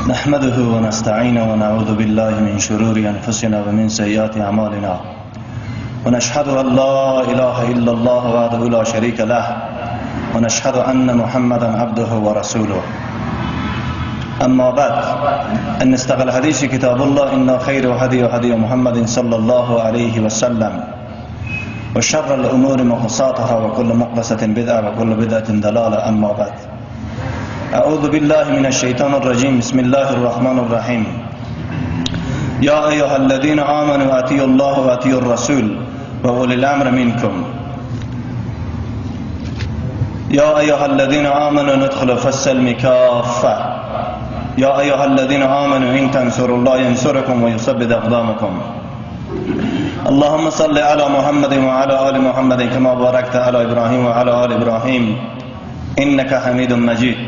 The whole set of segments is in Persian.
نحمده ونستعينه ونعوذ بالله من شرور أنفسنا ومن سيئات أعمالنا ونشهد أن لا إله إلا الله وحده لا شريك له ونشهد أن محمدا عبده ورسوله. أما بعد، إن استغل الحديث كتاب الله، إن خير هدي محمد صلى الله عليه وسلم، وشر الأمور محدثاتها وكل محدثة بدعة وكل بدعة ضلالة. أما بعد، أعوذ بالله من الشيطان الرجيم. بسم الله الرحمن الرحيم. يا أيها الذين آمنوا أطيعوا الله وأطيعوا الرسول وأولي الأمر منكم. يا أيها الذين آمنوا ندخلوا في السلم كافة. يا أيها الذين آمنوا إن تنصروا الله ينصركم ويثبت أقدامكم. اللهم صل على محمد وعلى آل محمد كما باركت على إبراهيم وعلى آل إبراهيم إنك حميد مجيد.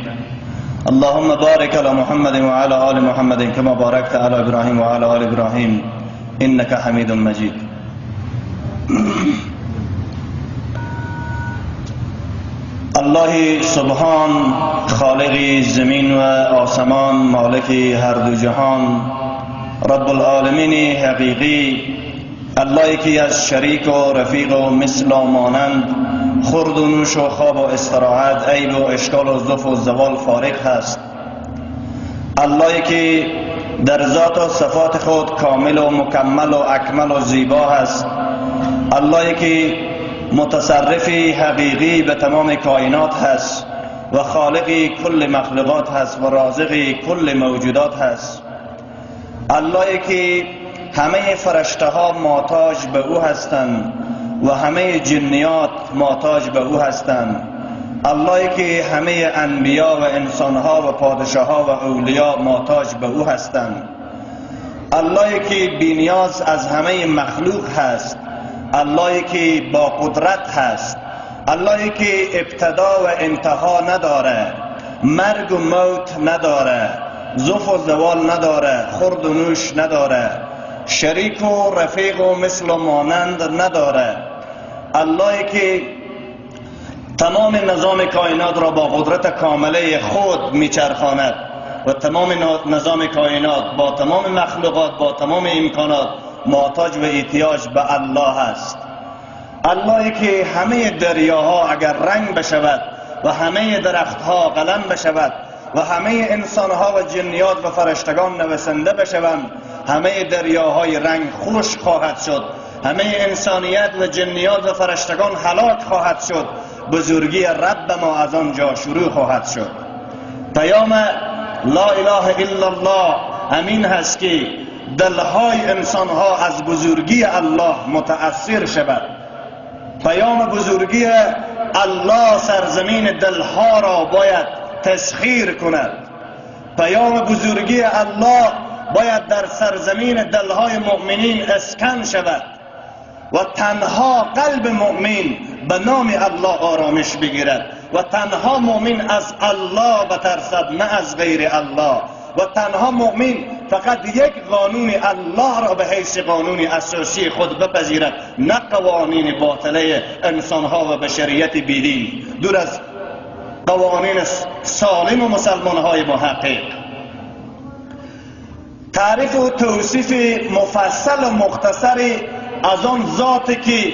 اللهم بارك على محمد وعلى آل محمد كما باركت على إبراهيم وعلى آل إبراهيم إنك حميد مجيد. الله سبحان، خالق زمین و آسمان، مالک هر دو جهان، رب العالمین حقیقی، اللهی که از شریک و رفیق و مثل و مانند، خورد و نوش و خواب و استراحت، عیب و اشکال و ضعف و زوال فارغ هست. اللهی که در ذات و صفات خود کامل و مکمل و اکمل و زیبا هست. اللهی که متصرفی حقیقی به تمام کائنات هست و خالقی کل مخلوقات هست و رازقی کل موجودات هست. اللهی که همه فرشته ها محتاج به او هستند و همه جنیات محتاج به او هستند. اللهی که همه انبیا و انسانها و پادشاها و اولیا محتاج به او هستند. اللهی که بی‌نیاز از همه مخلوق هست. اللهی که با قدرت هست. اللهی که ابتدا و انتها نداره، مرگ و موت نداره، ضعف و زوال نداره، خورد و نوش نداره، شریک و رفیق و مثل و مانند نداره. اللهی که تمام نظام کائنات را با قدرت کامله خود میچرخاند و تمام نظام کائنات با تمام مخلوقات با تمام امکانات محتاج و احتیاج به الله است. اللهی که همه دریاها اگر رنگ بشود و همه درختها قلم بشود و همه انسانها و جنیات و فرشتگان نویسنده بشوند، همه دریاهای رنگ خشک خواهد شد، همه انسانیت و جنیات و فرشتگان هلاک خواهد شد، بزرگی رب ما از آنجا شروع خواهد شد. پیام لا اله الا الله امین هست که دلهای انسانها از بزرگی الله متأثر شود. پیام بزرگی الله سرزمین دلها را باید تسخیر کند. پیام بزرگی الله باید در سرزمین دلهای مؤمنین اسکن شود و تنها قلب مؤمن به نام الله آرامش بگیرد و تنها مؤمن از الله بترسد نه از غیر الله و تنها مؤمن فقط یک قانون الله را به حیث قانون اساسی خود بپذیرد، نه قوانین باطله انسانها و بشریت بیدین، دور از قوانین سالم و مسلمانهای محقق. تعریف و توصیف مفصل و مختصری از آن ذاتی که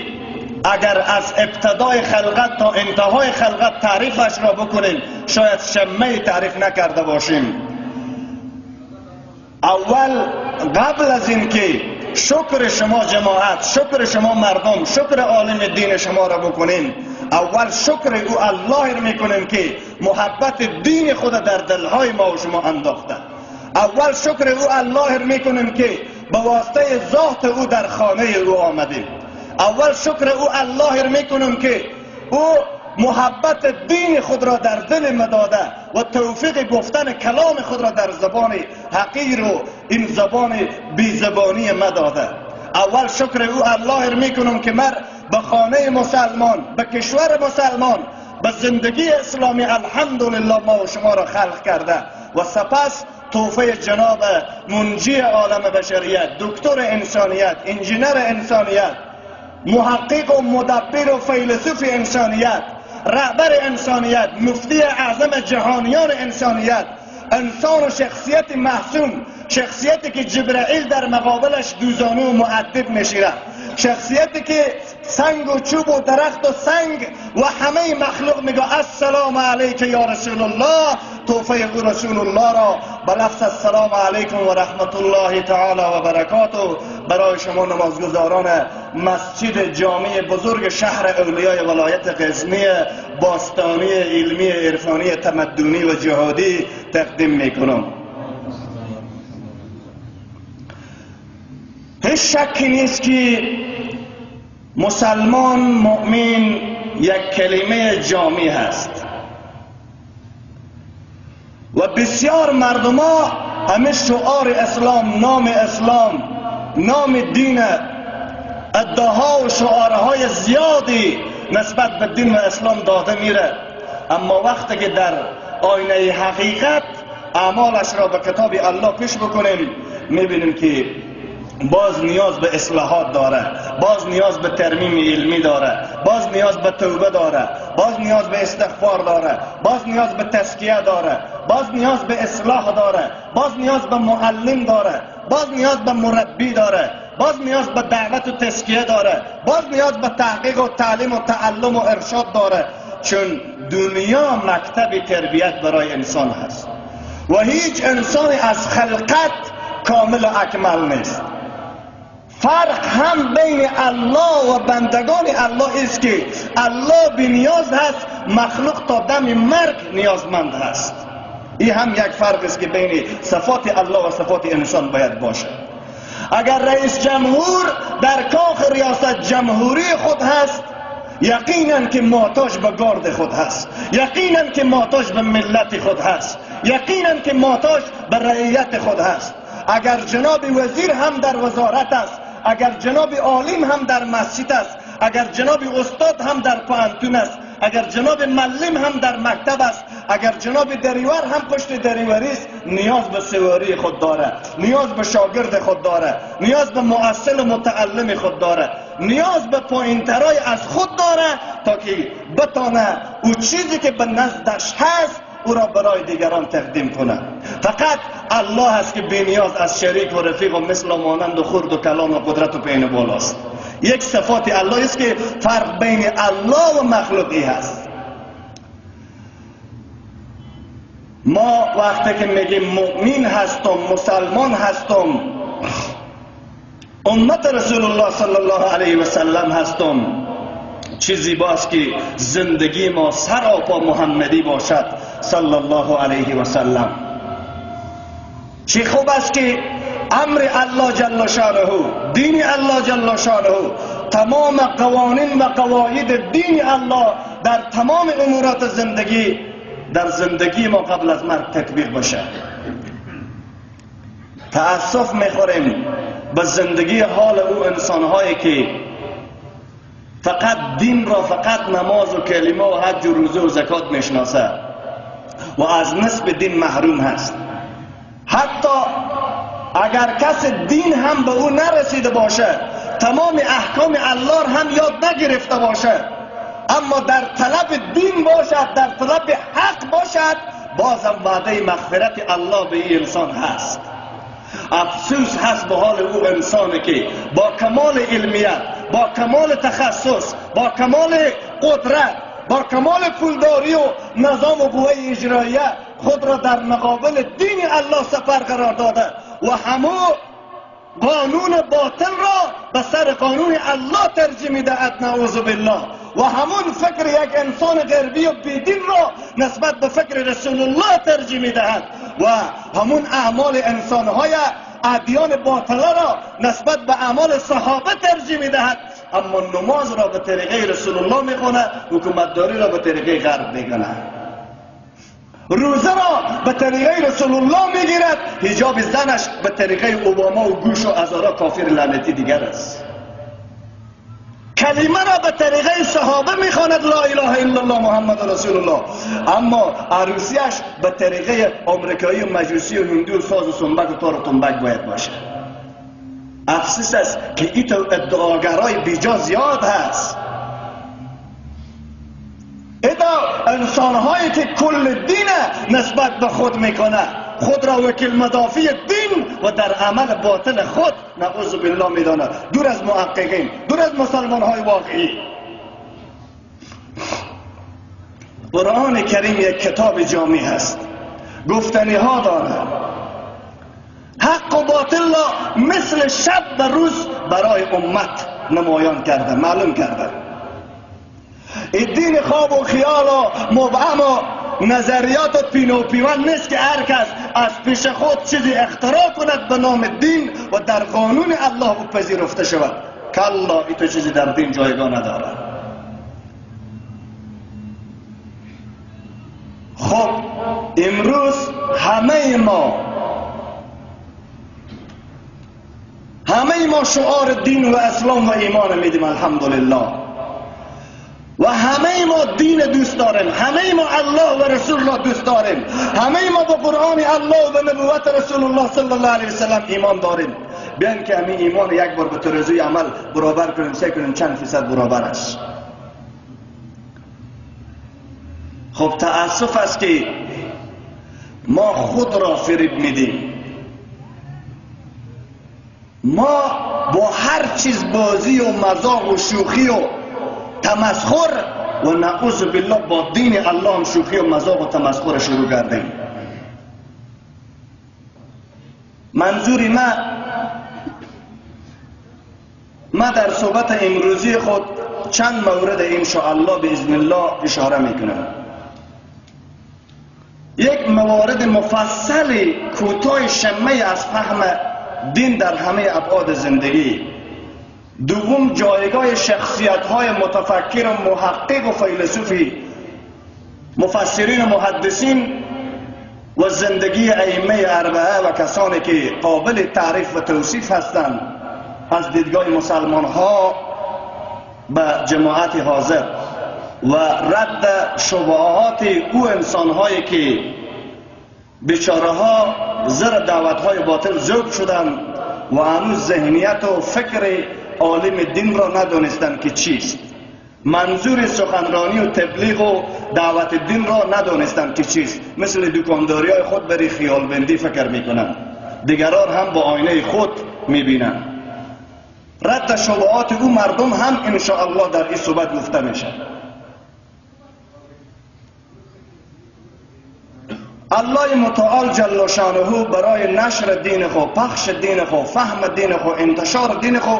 اگر از ابتدای خلقت تا انتهای خلقت تعریفش را بکنیم شاید شمه تعریف نکرده باشیم. اول قبل از این که شکر شما جماعت، شکر شما مردم، شکر عالم دین شما را بکنیم، اول شکر او الله را میکنیم که محبت دین خود در دلهای ما و شما انداخته. اول شکر او الله را میکنیم که به واسطه ذات او در خانه او آمدیم. اول شکر او الله را میکنیم که او محبت دین خود را در دل ما داده و توفیق گفتن کلام خود را در زبان حقیر و این زبان بی زبانی ما داده. اول شکر او الله را میکنم که مر به خانه مسلمان، به کشور مسلمان، به زندگی اسلامی الحمدلله ما و شما را خلق کرده و سپس توفیق جناب منجی عالم بشریت، دکتر انسانیت، انجینر انسانیت، محقق و مدبر و فیلسوف انسانیت، رهبر انسانیت، مفتی اعظم جهانیان انسانیت، انسان و شخصیت محسوم، شخصیتی که جبرائیل در مقابلش دوزانه و مؤدب میشیره، شخصیتی که سنگ و چوب و درخت و سنگ و همه مخلوق میگه السلام علیک یا رسول الله. توفه او رسول الله را به لفظ السلام علیکم و رحمت الله تعالی و برکاته برای شما نمازگزاران مسجد جامع بزرگ شهر اولیای ولایت غزنی باستانی علمی عرفانی تمدنی و جهادی تقدیم میکنم. هیچ شکی نیست که مسلمان مؤمن یک کلمه جامع هست و بسیار مردم ها همه شعار اسلام، نام دین، ادعاها و شعارهای زیادی نسبت به دین و اسلام داده میره، اما وقتی که در آینه حقیقت اعمالش را به کتاب الله پیش بکنیم میبینیم که باز نیاز به اصلاحات داره، باز نیاز به ترمیم علمی داره، باز نیاز به توبه داره، باز نیاز به استغفار داره، باز نیاز به تزکیه داره، باز نیاز به اصلاح داره، باز نیاز به معلم داره، باز نیاز به مربی داره، باز نیاز به دعوت و تزکیه داره، باز نیاز به تحقیق و تعلیم و تعلم و ارشاد داره، چون دنیا مکتب تربیت برای انسان هست و هیچ انسان از خلقت کامل و اکمل نیست. فرق هم بین الله و بندگان الله است که الله بی نیاز هست، مخلوق تا دم مرگ نیازمند هست. این هم یک فرق است که بین صفات الله و صفات انسان باید باشه. اگر رئیس جمهور در کاخ ریاست جمهوری خود هست، یقینا که محتاج به گارد خود هست، یقینا که محتاج به ملت خود هست، یقینا که محتاج به رعیت خود هست. اگر جناب وزیر هم در وزارت است، اگر جناب عالم هم در مسجد است، اگر جناب استاد هم در پانتون است، اگر جناب معلم هم در مکتب است، اگر جناب دریور هم پشت دریوری است، نیاز به سواری خود داره، نیاز به شاگرد خود داره، نیاز به مؤصل و متعلم خود داره، نیاز به پوینترای از خود داره تا که بتانه او چیزی که به نزدش هست او را برای دیگران تقدیم کنه. فقط الله است که بی نیاز از شریک و رفیق و مثل و مانند و خرد و کلام و قدرت و پین بالاست. یک صفات الله است که فرق بین الله و مخلوقی هست. ما وقتی که میگیم مؤمن هستم، مسلمان هستم، امت رسول الله صلی الله علیه و سلم هستم، چه زیباست که زندگی ما سراپا محمدی باشد صلی الله علیه و سلم. چه خوب است که امر الله جل شانه، دین الله جل شانه، تمام قوانین و قواعد دین الله در تمام امورات زندگی در زندگی ما قبل از مرگ تطبیق باشه. تأسف میخوریم به زندگی حال او انسانهایی که فقط دین را، فقط نماز و کلمه و حج و روزه و زکات میشناسه و از نصف دین محروم هست. حتی اگر کس دین هم به او نرسیده باشه، تمام احکام الله هم یاد نگرفته باشه، اما در طلب دین باشد، در طلب حق باشد، بازم وعده مغفرت الله به این انسان هست. افسوس هست به حال او انسانی که با کمال علمیت، با کمال تخصص، با کمال قدرت، با کمال پولداری و نظام و قوه اجراییه خود را در مقابل دین الله سپر قرار داده و همو قانون باطل را به سر قانون الله ترجیح میدهد، نعوذ بالله، و همون فکر یک انسان غربی و بیدین را نسبت به فکر رسول الله ترجیح میدهد و همون اعمال انسانهای ادیان باطله را نسبت به اعمال صحابه ترجیح میدهد، اما نماز را به طریقه رسول الله میخونه، حکومتداری را به طریقه غرب میکنه، روزه را به طریقه رسول الله میگیرد، حجاب زنش به طریقه اوباما و گوش و ازارا کافر لعنتی دیگر است، کلمه را به طریقه صحابه میخواند لا اله الا الله محمد رسول الله، اما عروسیش به طریقه آمریکایی و مجوسی و هندو و ساز و سنبک و تار و تنبک باید باشه. افسوس است که این ادعاگرای بیجا زیاد هست. ایدا انسانهایی که کل دین نسبت به خود میکنه، خود را وکیل مدافع دین و در عمل باطل خود نعوذ بالله میدانه، دور از محققین، دور از مسلمان های واقعی. قرآن کریم یک کتاب جامع هست، گفتنی ها داره، حق و باطل را مثل شب و روز برای امت نمایان کرده، معلوم کرده. این دین خواب و خیال و مبهم و نظریات و پینو پیوند نیست که هر کس از پیش خود چیزی اختراع کند به نام دین و در قانون الله پذیرفته شود. کلا، این تو چیزی در دین جایگاه نداره. خب امروز همه ما شعار دین و اسلام و ایمان میدیم الحمدلله، و همه ما دین دوست داریم، همه ما الله و رسول را دوست داریم، همه ما به قرآن الله و نبوت رسول الله صلی الله علیه وسلم ایمان داریم. بیان که همین ایمان یک بار به ترازوی عمل برابر کنیم، سعی کنیم چند فیصد برابر است. خب تأسف است که ما خود را فریب میدیم. ما با هر چیز بازی و مزاح و شوخی و تمسخر و نعوذ بالله با دین الله هم شوخی و مزاح و تمسخر شروع کردیم. منظوری ما در صحبت امروزی خود چند مورد انشاءالله باذن الله اشاره میکنم. یک موارد مفصل کوتاه شمه از فهم دین در همه ابعاد زندگی. دوم جایگاه شخصیت های متفکر و محقق و فیلسوفی، مفسرین و محدثین و زندگی ائمه اربعه و کسانی که قابل تعریف و توصیف هستند از دیدگاه مسلمان ها به جماعت حاضر، و رد شبهات او انسان هایی که بیچاره ها زیر دعوت های باطل ذوب شدند و هنوز ذهنیت و فکر عالم دین را ندانستند که چیست، منظور سخنرانی و تبلیغ و دعوت دین را ندانستند که چیست. مثل دکانداری های خود برای خیال بندی فکر میکنند، دیگران هم با آینه خود میبینند. رد شبهات او مردم هم انشاءالله در این صحبت گفته میشه. الله متعال جل شانه برای نشر دین خو، پخش دین خو، فهم دین خو، انتشار دین خو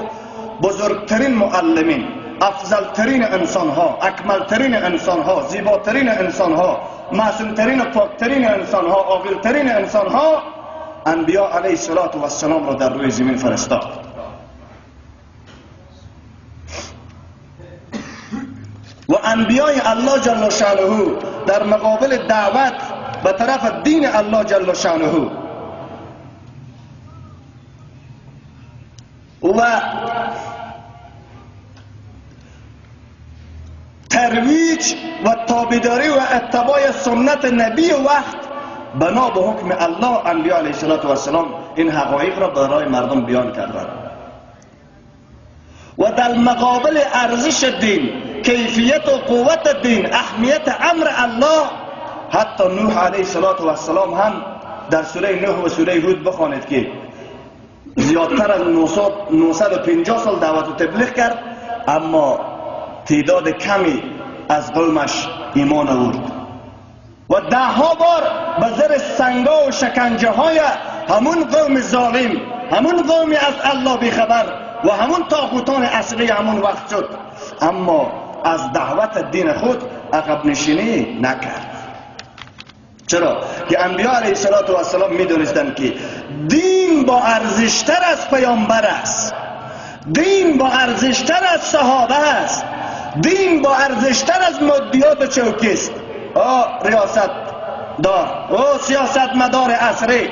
بزرگترین معلمین، افضلترین انسان ها، اکملترین انسان ها، زیباترین انسان ها، معصومترین و پاکترین انسان ها، عاقلترین انسان ها انبیاء علیه السلام را در روی زمین فرستاد. و انبیاء الله جل شانه در مقابل دعوت به طرف دین الله جل شانه و ترویج و تابعداری و اتباع سنت نبی وقت بنا به حکم الله، انبیاء علیه السلام این حقایق را برای مردم بیان کردند. و در مقابل ارزش دین، کیفیت و قوت دین، اهمیت امر الله، حتی نوح علیه السلام هم در سوره نوح و سوره هود بخوانید که زیادتر از 950 سال دعوت و تبلیغ کرد، اما تعداد کمی از قومش ایمان آورد و دهها بار به زیر سنگا و شکنجه های همون قوم ظالم، همون قومی از الله بیخبر و همون طاغوتان اصلی همون وقت شد، اما از دعوت دین خود عقب نشینی نکرد. چرا؟ که انبیاء علیه السلام میدونستند که دین با ارزشتر از پیامبر است، دین با ارزشتر از صحابه است، دین با ارزشتر از مادیات و چوکی است. ریاست دار، سیاست مدار عصری،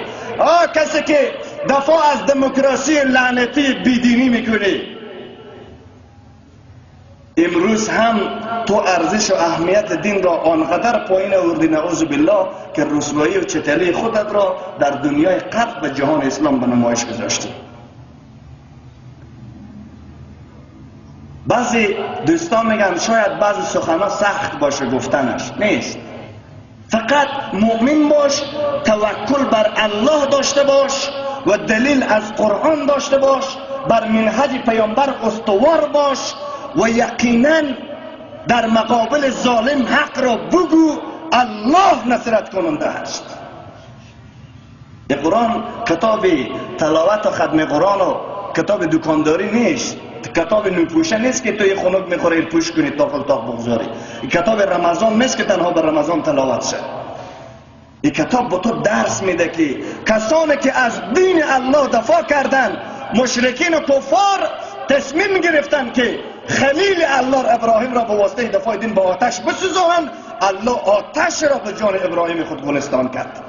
کسی که دفاع از دموکراسی لعنتی بیدینی میکنه. امروز هم تو ارزش و اهمیت دین را آنقدر پایین آوردی نعوذ بالله که رسوایی و چتلی خودت را در دنیای غرب و جهان اسلام به نمایش گذاشتی. بعضی دوستان میگن شاید بعضی سخنها سخت باشه گفتنش. نیست. فقط مؤمن باش، توکل بر الله داشته باش و دلیل از قرآن داشته باش، بر منهج پیامبر استوار باش و یقینا در مقابل ظالم حق را بگو، الله نصرت کننده است. قرآن کتاب تلاوت و ختم قرآن و کتاب دکانداری نیست، کتاب نوپوشه نیست که توی خنک میخوری پوش کنی تاق بگذاری. کتاب رمضان نیست که تنها بر رمضان تلاوت شد. این کتاب با تو درس میده که کسانی که از دین الله دفاع کردن، مشرکین و کفار تصمیم گرفتن که خلیل الله ابراهیم را به واسطه دفاع دین با آتش بسوزانند، الله آتش را به جان ابراهیم خود گلستان کرد.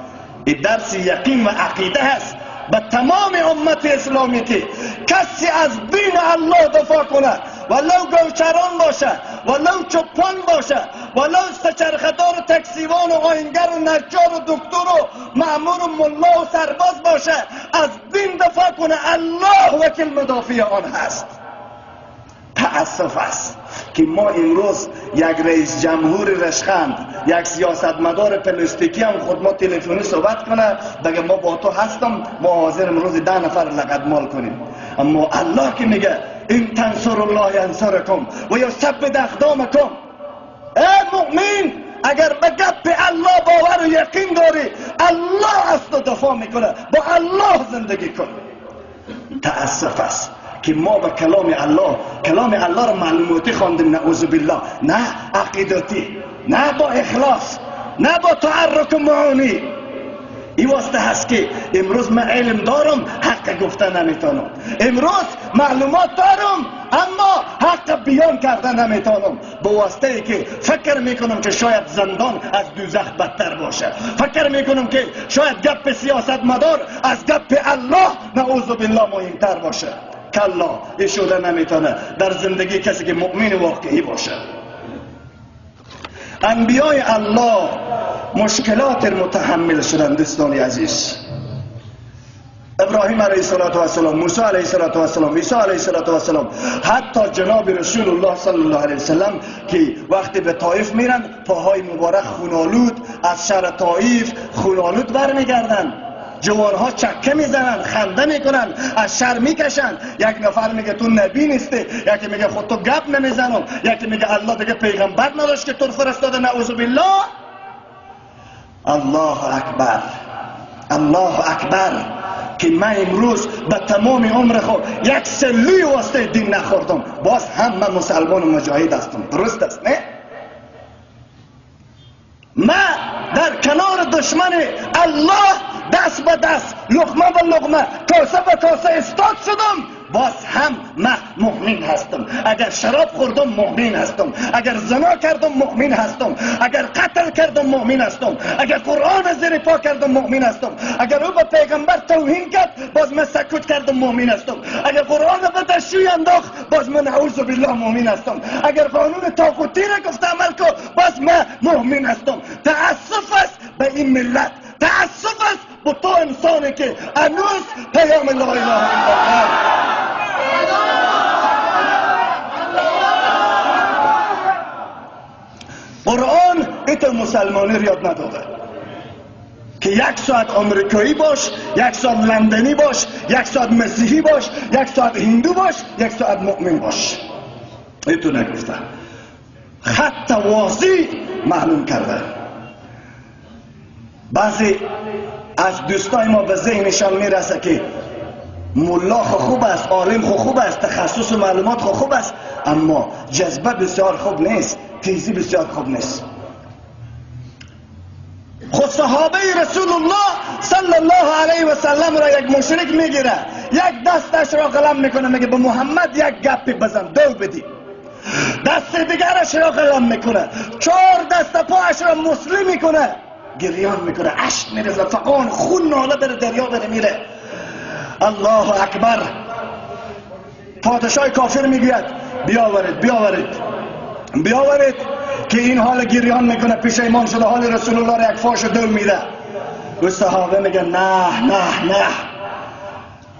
این درس یقین و عقیده است به تمام امت اسلامی که کسی از دین الله دفاع کنه، ولو گوچران باشه، ولو چپان باشه، ولو سچرخدار و تکسیوان و آینگر و نجار و دکتر و مأمور و ملا و سرباز باشه، از دین دفاع کنه، الله وکیل مدافع آن هست. تأسف است که ما امروز یک رئیس جمهور رشخند، یک سیاستمدار پلاستیکی هم خود ما تلفنی صحبت کنه بگه ما با تو هستم، ما حاضر امروز 10 نفر لقد مال کنیم. اما الله که میگه این تنصر الله ینصرکم و یثبت اقدامکم. ای مؤمن، اگر به گپ الله باور و یقین داری، الله است و دفاع میکنه، با الله زندگی کن. تأسف است که ما به کلام الله را معلوماتی خواندیم، نعوذ بالله، نه عقیدتی، نه با اخلاص، نه با تعرک معانی. این واسطه هست که امروز من علم دارم حق گفتن نمیتونم، امروز معلومات دارم اما حق بیان کردن نمیتونم، به واسطه ای که فکر میکنم که شاید زندان از دوزخ بدتر باشه، فکر میکنم که شاید گپ سیاست مدار از گپ الله نعوذ بالله مهمتر باشه. کلا، این شده نمیتونه در زندگی کسی که مؤمن واقعی باشه. انبیای الله مشکلات متحمل شدن دوستان عزیز. ابراهیم علیه السلام، موسی علیه السلام، عیسی علیه السلام، حتی جناب رسول الله صلی الله علیه وسلم که وقتی به طائف میرن پاهای مبارک خونالود از شهر طائف خونالود برمیگردن، جوانها چکه میزنن، خنده میکنن، از شر میکشن. یک نفر میگه تو نبی نیستی، یکی میگه خود تو گپ نمیزنم، یکی میگه الله دیگه پیغمبر نداشت که تو فرستاده، نعوذ بالله. الله اکبر، الله اکبر که من امروز به تمام عمر خود یک سلی واسطه دین نخوردم، باز هم من مسلمان و مجاهد هستم. درست است نه؟ من در کنار دشمن الله دست به دست، لقمه به لقمه، کاسه به کاسه استاد شدم، باز هم من مؤمن هستم. اگر شراب خوردم مؤمن هستم، اگر زنا کردم مؤمن هستم، اگر قتل کردم مؤمن هستم، اگر قرآن زیر پا کردم مؤمن هستم، اگر او به پیغمبر توهین کرد باز من سکوت کردم مؤمن هستم، اگر قرآن به دشوی انداخت باز من نعوذ بالله مؤمن هستم، اگر قانون طاغوتی را گفت عمل کو باز من مؤمن هستم. تأسف است به این ملت، تأسف است به تو انسانی که هنوز پیام لا اله الا الله. قرآن ایت مسلمانی ریاد نداده که یک ساعت آمریکایی باش، یک ساعت لندنی باش، یک ساعت مسیحی باش، یک ساعت هندو باش، یک ساعت مؤمن باش. ایتو نگفته، خط واضح معلوم کرده. بعضی از دوستای ما به ذهنشان میرسه که ملا خوب است، عالم خوب است، تخصص و معلومات خوب است، اما جذبه بسیار خوب نیست، تیزی بسیار خوب نیست. خود صحابه رسول الله صلی الله علیه و سلم را یک مشرک میگیره، یک دستش را قلم میکنه، میگه به محمد یک گپی بزن، دو بدی. دست دیگرش را قلم میکنه، 4 دست پاش را مسلم میکنه، گریان میکنه، اشک میرزه، فقان خون ناله بره دریا بره میره. الله اکبر. پادشاه کافر میگوید بیاورید بیاورید بیاورید که این حال گریان میکنه، پشیمان شده، حال رسول الله را یک فاش دو میده. و صحابه میگن نه نه نه،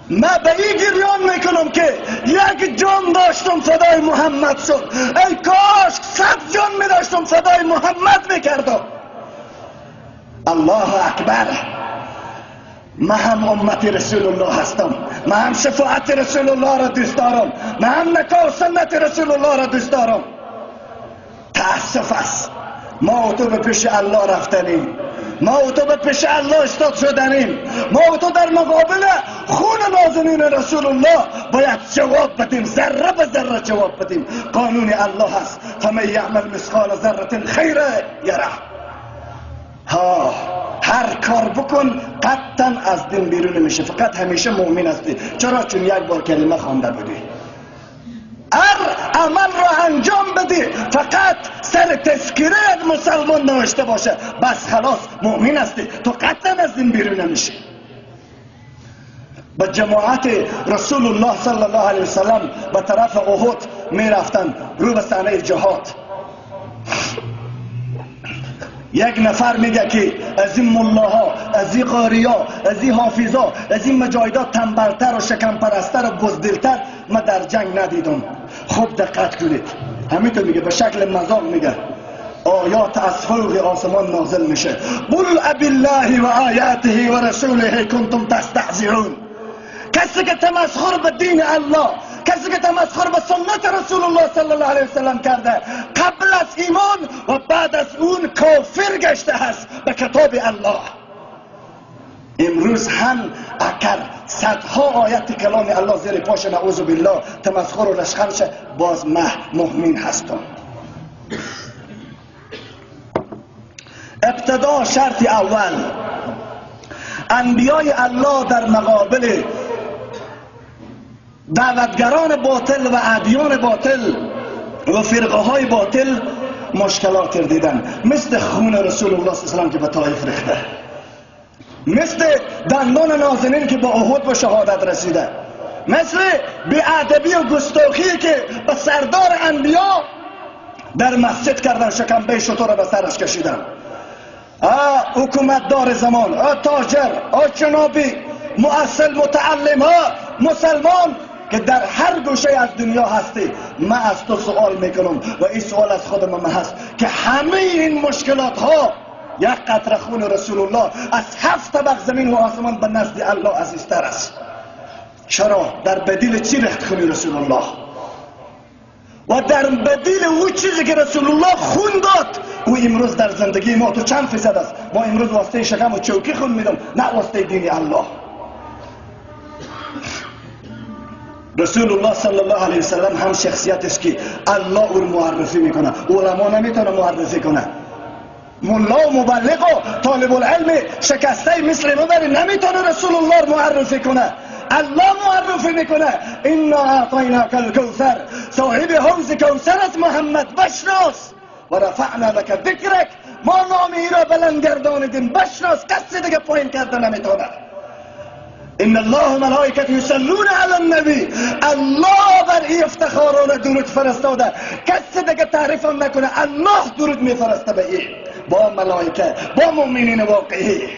ما به این گریان میکنم که یک جان داشتم فدای محمد شد. ای کاش 100 جان میداشتم فدای محمد میکردم. الله اکبر. من هم امت رسول الله هستم، من هم شفاعت رسول الله را دوست دارم، من هم نکاح سنت رسول الله را دوست دارم. تأسف است ما و تو به پیش الله رفتنیم، ما و تو به پیش الله استاد شدنیم، ما و تو در مقابل خون نازنین رسول الله باید جواب بدیم، ذره به ذره جواب بدیم. قانون الله هست فمن یعمل مثقال ذره خیر یره. ها هر کار بکن قطعا از دین بیرون میشه، فقط همیشه مؤمن هستی. چرا؟ چون یک بار کلمه خوانده بودی. هر عمل را انجام بدی فقط سر تذکره مسلمان نوشته باشه، بس خلاص مؤمن هستی، تو قطعا از دین بیرون نمیشی. با جماعت رسول الله صلی الله علیه وسلم به طرف احد میرفتن رو به صحنه جهاد. یک نفر میگه که از این ملاها، از این قاریا، از این حافظا، از این مجاهدات تنبلتر و شکم پرستر و بزدلتر ما در جنگ ندیدم. خوب دقت کنید، همینطور میگه، به شکل مذاق میگه. آیات از فوق آسمان نازل میشه. قل ابالله و آیاته و رسوله کنتم تستهزئون. کسی که تمسخر به دین الله، کسی که تمسخر به سنت رسول الله صلی الله علیه وسلم کرده، قبل از ایمان و بعد از اون کافر گشته است به کتاب الله. امروز هم اگر صدها آیت کلام الله زیر پاش نعوذ بالله تمسخر و رشخنش، باز مؤمن هستم. ابتدا شرط اول، انبیای الله در مقابل دعوتگران باطل و ادیان باطل و فرقه های باطل مشکلات دیدن، مثل خون رسول الله صلی الله علیه و که به طائف ریخته، مثل دندان نازنین که با احد به شهادت رسیده، مثل بی‌ادبی و گستاخی که به سردار انبیا در مسجد کردن، شکمبه شتر به سرش کشیدن. حکومت دار زمان، تاجر، جنابی، مؤصل، متعلم، مسلمان که در هر گوشه از دنیا هستی، من از تو سوال میکنم و این سوال از خودم من هست که همه این مشکلات ها یک قطره خون رسول الله از 7 طبق زمین و آسمان به نزد الله عزیزتر است. چرا؟ در بدیل چی رخت خون رسول الله؟ و در بدیل او چیزی که رسول الله خون داد، او امروز در زندگی ما تو چند فیصد است؟ ما امروز واسطه شکم و چوکی خون میدم، نه واسطه دین الله. رسول الله صلی الله علیه وسلم هم شخصیت است که الله او معرفی میکنه، علما نمیتونه معرفی کنه. ملا و مبلغ و طالب العلم شکسته مثل ما بری نمیتونه رسول الله معرفی کنه، الله معرفی میکنه. انا اعطیناک الکوثر، صاحب حوض کوثر از محمد بشناس. و رفعنا لك ذکرک، ما نامی را بلند گردانیدیم، بشناس. کسی دیگه پایین کرده نمیتونه. ان الله و ملائکته یصلون علی النبی، الله بر این افتخارانه درود فرستاده، کسی دیگه تعریف هم نکنه، الله درود میفرسته به این، با ملائکه، با مؤمنین واقعی.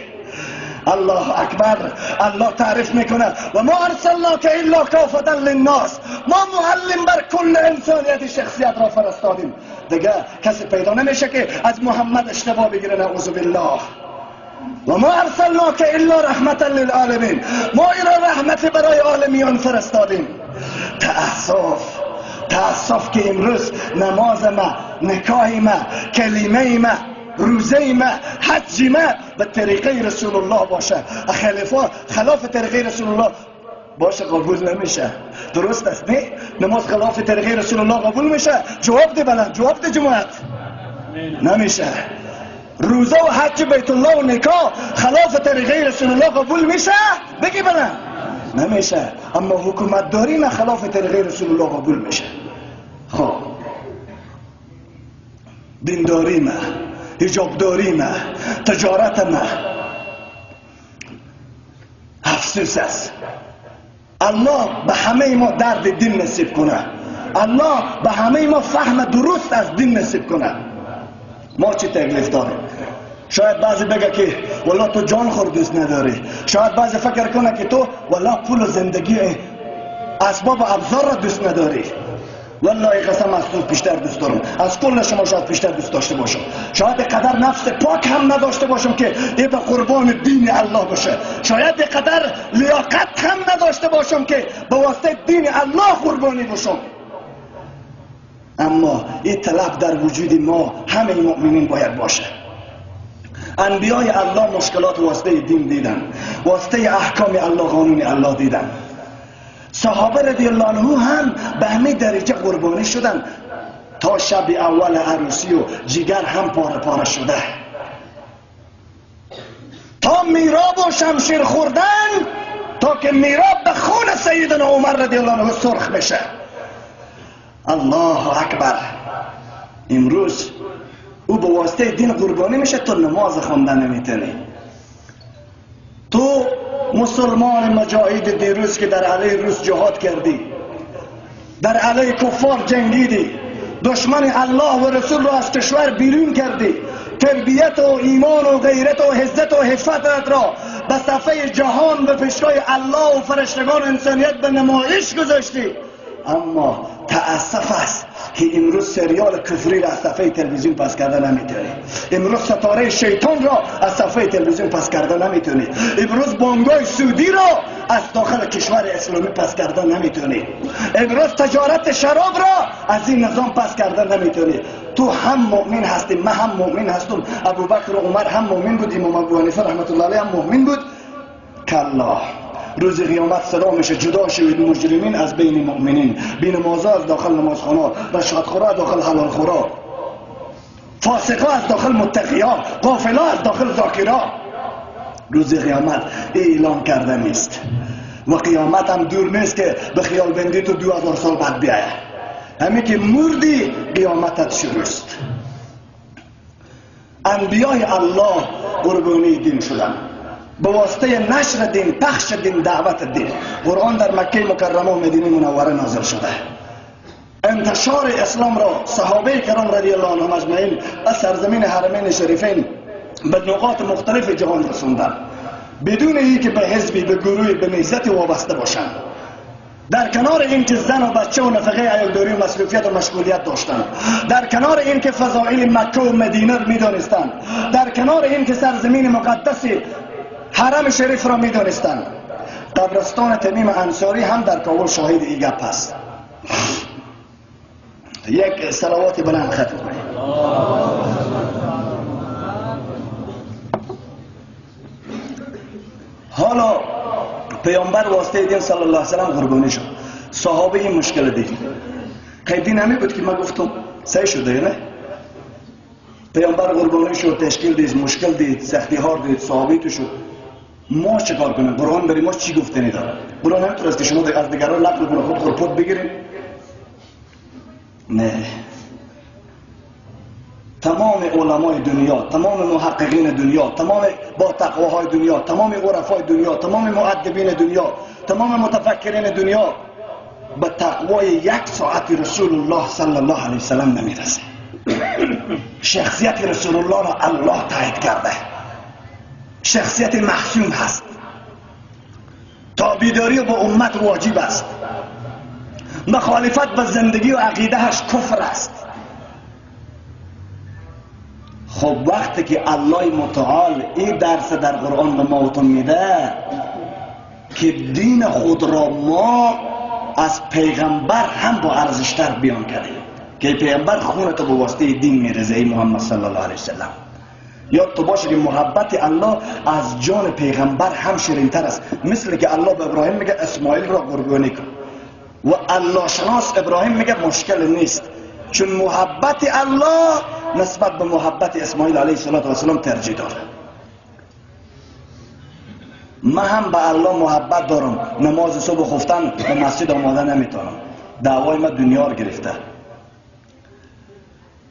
الله اکبر. الله تعریف میکنه و ما ارسلناک الا کافة للناس، ما معلم بر کل انسانیت شخصیت را فرستادیم. دیگه کسی پیدا نمیشه که از محمد اشتباه بگیره، نعوذ بالله. و ما ارسلناک الا رحمتا للعالمین، ما این را رحمت برای عالمیان فرستادیم. تأسف که امروز نماز ما، نکاح ما، کلمه ما، روزه ما، حج ما به طریقه رسول الله باشه، خلاف طریقه رسول الله باشه قبول نمیشه. درست است نه؟ نماز خلاف طریقه رسول الله قبول میشه؟ جواب ده بلند، جواب ده جماعت. نمیشه. روزه و حج بیت الله و نکاح خلاف طریقه رسول الله قبول میشه؟ بگی بلند. نمیشه. اما حکومت داری نه خلاف طریقه رسول الله قبول میشه. خب دینداری ما، حجابداری ما، تجارت ما، افسوس است. الله به همه ما درد دین نصیب کنه، الله به همه ما فهم درست از دین نصیب کنه. ما چی تکلیف داریم؟ شاید بعضی بگه که والله تو جان خود دوست نداری، شاید بعضی فکر کنه که تو والله پول زندگی اسباب و ابزار را دوست نداری. والله قسم از تو بیشتر دوست دارم، از کل شما شاید بیشتر دوست داشته باشم. شاید قدر نفس پاک هم نداشته باشم که ای به قربان دین الله باشه. شاید قدر لیاقت هم نداشته باشم که به واسطه دین الله قربانی باشم. اما این طلب در وجود ما همه مؤمنین باید باشه. انبیای الله مشکلات واسطه دین دیدن، واسطه احکام الله، قانون الله دیدن. صحابه رضی الله عنهم هم به همین درجه قربانی شدن تا شب اول عروسی و جگر هم پاره پاره شده، تا میراب و شمشیر خوردن، تا که میراب به خون سیدنا عمر رضی الله عنه سرخ بشه. الله اکبر. امروز او به واسطه دین قربانی میشه، تو نماز خوندن نمیتونی. تو مسلمان مجاهد دیروز که در علیه روس جهاد کردی، در علیه کفار جنگیدی، دشمن الله و رسول را از کشور بیرون کردی، تربیت و ایمان و غیرت و عزت و حفتت را به صفحه جهان به پیشگاه الله و فرشتگان انسانیت به نمایش گذاشتی. اما تأسف است که امروز سریال کفری را از صفحه تلویزیون پس کرده نمیتونی. امروز ستاره شیطان را از صفحه تلویزیون پس کرده نمیتونی. امروز بانگای سعودی را از داخل کشور اسلامی پس کرده نمیتونی. امروز تجارت شراب را از این نظام پس کرده نمیتونی. تو هم مؤمن هستی، من هم مؤمن هستم، ابوبکر و عمر هم مؤمن بود، امام ابو حنیفه رحمت الله علیه هم مؤمن بود. کلا روز قیامت صدا میشه جدا شوید مجرمین از بین مؤمنین، بی‌نمازا از داخل نمازخونا، رشوتخورا از داخل حلالخورا، فاسقا از داخل متقیا، غافلا از داخل ذاکرا. روز قیامت اعلان کرده نیست و قیامت هم دور نیست که به خیال بندی تو 2000 سال بعد بیایه. همین که مردی قیامتت شروع است. انبیای الله قربانی دین شدن به واسطه نشر دین، پخش دین، دعوت دین. قرآن در مکه مکرمه و مدینه منوره نازل شده. انتشار اسلام را صحابه کرام رضی الله عنهم اجمعین از سرزمین حرمین شریفین به نقاط مختلف جهان رسوندن، بدون اینکه به حزبی، به گروهی، به نیزتی وابسته باشند. در کنار این که زن و بچه و نفقه عیالداری و مصروفیت و مشغولیت داشتند، در کنار این که فضائل مکه و مدینه را میدانستند، در کنار این که سرزمین مقدس حرم شریف را میدانستند، قبرستان تمیم انصاری هم در کابل شاهد این گپ است. یک صلوات بلند ختم کنید. حالا پیامبر واسطه دین صلی الله علیه و سلم قربانی شد. صحابه این مشکل دید. خیلی دین همی بود که من گفتم صحیح شده نه؟ پیامبر قربانی شد، تشکیل دید، مشکل دید، سختی ها دید، صحابه تو شد. ما چه کار کنیم؟ قرآن برای ما چی گفتنی داره؟ قرآن نمیتونه است که شما از دیگران نقل کنه خود خورپوت بگیرید؟ نه. تمام علمای دنیا، تمام محققین دنیا، تمام با تقواهای دنیا، تمام عرفای دنیا، تمام مؤدبین دنیا، تمام متفکرین دنیا به تقوای یک ساعت رسول الله صلی الله علیه وسلم نمیرسه. شخصیت رسول الله را الله تایید کرده. شخصیت محسوم هست. تابعداری با امت واجب است. مخالفت به زندگی و عقیدهش کفر است. خب وقتی که الله متعال این درس در قرآن به ما میده که دین خود را ما از پیغمبر هم با ارزشتر بیان کردیم که پیغمبر خونت به واسطه دین میرزه، ای محمد صلی الله علیه وسلم. یاد تو باشه که محبت الله از جان پیغمبر هم شیرین‌تر است. مثل که الله به ابراهیم میگه اسماعیل را قربانی کن و الله شناس ابراهیم میگه مشکل نیست، چون محبت الله نسبت به محبت اسماعیل علیه السلام ترجیح داره. من هم به الله محبت دارم، نماز صبح خفتن به مسجد آماده نمیتونم، دعوای من دنیا رو گرفته.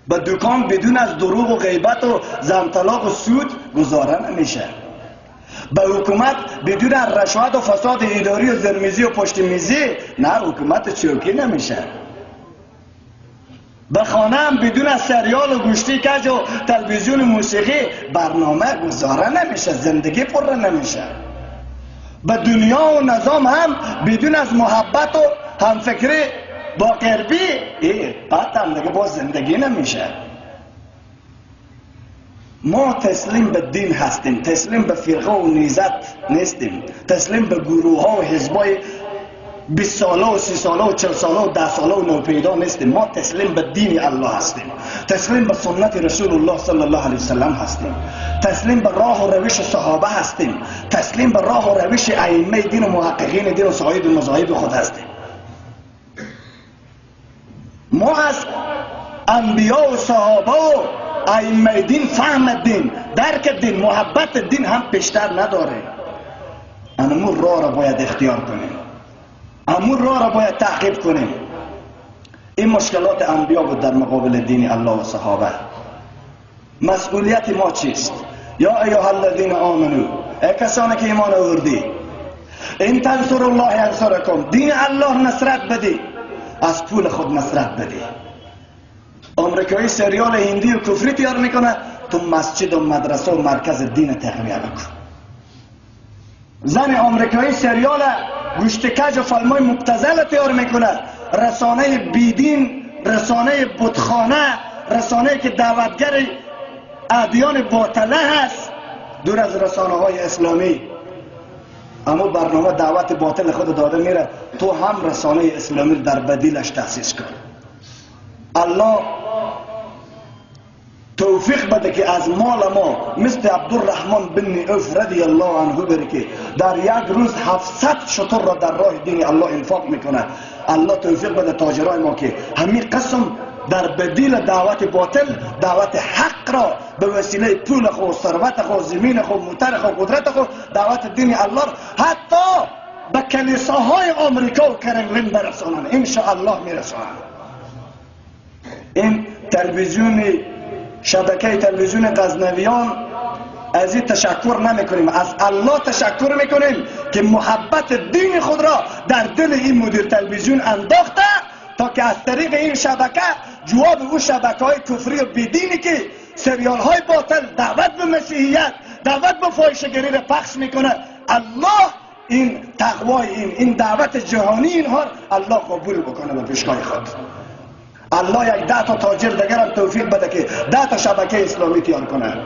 به دکان بدون از دروغ و غیبت و زن طلاق و سود گذاره نمیشه. به حکومت بدون از رشوت و فساد اداری و زرمیزی و پشت میزی نه، حکومت چوکی نمیشه. بخوانم بدون از سریال و گوشتی کج و تلویزیون موسیقی برنامه گذاره نمیشه، زندگی پر نمیشه. به دنیا و نظام هم بدون از محبت و همفکری با قربی بعد هم دیگه باز زندگی نمیشه. ما تسلیم به دین هستیم، تسلیم به فرقه و نیزت نیستیم، تسلیم به گروه ها و حزبای 20 ساله و 30 ساله و 40 ساله و 10 ساله و نوپیدا نیستیم. ما تسلیم به دین الله هستیم، تسلیم به سنت رسول الله صلی الله علیه وسلم هستیم، تسلیم به راه و روش صحابه هستیم، تسلیم به راه و روش ائمه دین و محققین دین و صاحب مذاهب خود هستیم. ما از انبیا و صحابه و ائمه دین فهم دین، درک دین، محبت دین هم بیشتر نداره. امون راه را باید اختیار کنیم، امون راه را باید تعقیب کنیم. این مشکلات انبیا بود در مقابل دین الله و صحابه. مسئولیت ما چیست؟ یا ایها الذین آمنو، ای کسانی که ایمان آوردی، ان تنصروا الله ینصرکم، دین الله نصرت بدی، از پول خود نصرت بدی. آمریکایی سریال هندی و کفری تیار میکنه، تو مسجد و مدرسه و مرکز دین تقویه بکن. زن آمریکایی سریال گوشت کج و فیلمای مبتذل تیار میکنه، رسانه بیدین، رسانه بتخانه، رسانه که دعوتگر ادیان باطله هست، دور از رسانه های اسلامی. اما برنامه دعوت باطل خود داده میره، تو هم رسانه اسلامی در بدیلش تأسیس کن. الله توفیق بده که از مال ما مثل عبدالرحمن بن عوف رضی الله عنه بره که در یک روز 700 شتر را در راه دین الله انفاق میکنه. الله توفیق بده تاجرای ما که همین قسم در بدیل دعوت باطل، دعوت حق را به وسیله پول خود، ثروت خود، زمین خود، موتر خود، قدرت خود، دعوت دین الله حتی به کلیساهای آمریکا و کرملین برسانن. ان شاء الله میرسانن. این تلویزیون، شبکه تلویزیون غزنویان، از این تشکر نمی کنیم، از الله تشکر میکنیم که محبت دین خود را در دل این مدیر تلویزیون انداخته تا که از طریق این شبکه جواب او شبکه های کفری و بیدینی که سریال های باطل دعوت به مسیحیت، دعوت به فاحشه‌گری را پخش میکنه، الله این تقوای این دعوت جهانی اینها الله قبول بکنه به پیشگاه خود. الله یک 10 تا تاجر دیگر هم توفیق بده که 10 تا شبکه اسلامی تیار کنه.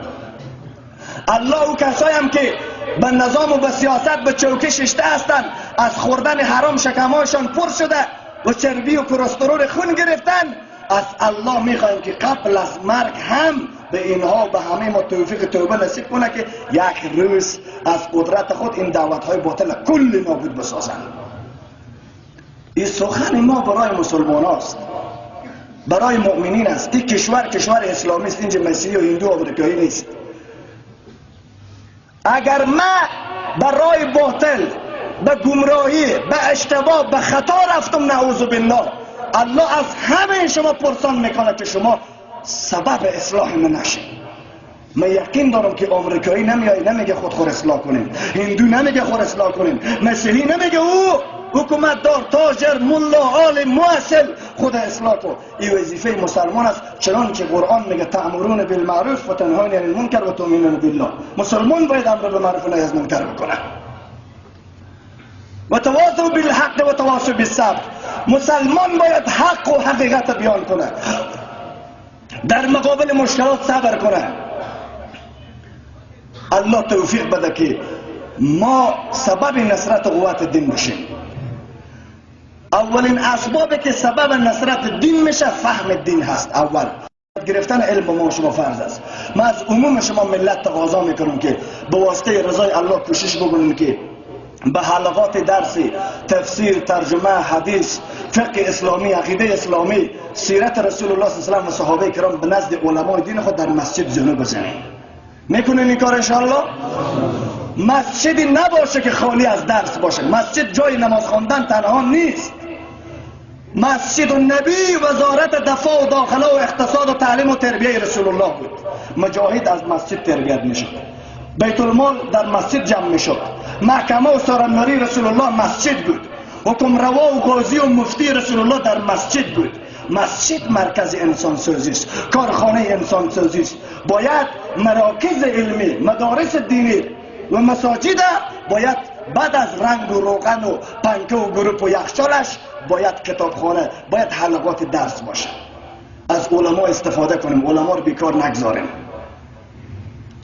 الله او کسایی هم که به نظام و به سیاست به چوکه ششته هستند، از خوردن حرام شکمهایشان پر شده و چربی و کلسترول خون گرفتن، از الله میخوایم که قبل از مرگ هم به اینها به همه ما توفیق توبه نصیب کنه که یک روز از قدرت خود این دعوت های باطل کل نابود بسازند. این سخن ما برای مسلمان است، برای مؤمنین است. این کشور اسلامی است، اینجا مسیحی و هندو و امریکایی نیست. اگر ما برای باطل، به گمراهی، به اشتباه، به خطا رفتم، نعوذ بالله، الله از همه شما پرسان میکنه که شما سبب اصلاح من نشید. من یقین دارم که آمریکایی نمیگه خود اصلاح کنیم، هندو نمیگه خود اصلاح کنیم، مسیحی نمیگه او حکومت دار، تاجر، ملا، عالم، مؤثل خود اصلاح کن. این وظیفه مسلمان است، چنانچه قرآن میگه تأمرون بالمعروف و تنهون عن المنکر و تؤمنون بالله. مسلمان باید امر بالمعروف و نهی از منکر بکنه. و تواصوا بالحق و تواصوا بالصبر. مسلمان باید حق و حقیقت بیان کنه، در مقابل مشکلات صبر کنه. الله توفیق بده که ما سبب نصرت و قوت دین بشیم. اولین اسبابی که سبب نصرت دین میشه فهم دین هست. اول گرفتن علم ما شما فرض است. من از عموم شما ملت تقاضا میکنم که به واسطه رضای الله کوشش بکنید که به حلقات درسی، تفسیر، ترجمه، حدیث، فقه اسلامی، عقیده اسلامی، سیرت رسول الله صلی الله علیه و صحابه کرام به نزد علمای دین خود در مسجد جلو بزنید. میکنین این کار انشاءالله؟ مسجدی نباشه که خالی از درس باشه. مسجد جای نماز خواندن تنها نیست. مسجد النبی وزارت دفاع و داخله و اقتصاد و تعلیم و تربیه رسول الله بود. مجاهد از مسجد تربیت میشد، بیت المال در مسجد جمع میشد، محکمه و سارنمری رسول الله مسجد بود، حکم روا و قاضی و مفتی رسول الله در مسجد بود، مسجد مرکز انسان سازی است، کارخانه انسان سازی است. باید مراکز علمی، مدارس دینی و مساجد باید بعد از رنگ و روغن و پنکه و گروپ و یخچالش باید کتابخانه، باید حلقات درس باشه. از علما استفاده کنیم، علما رو بیکار نگذاریم.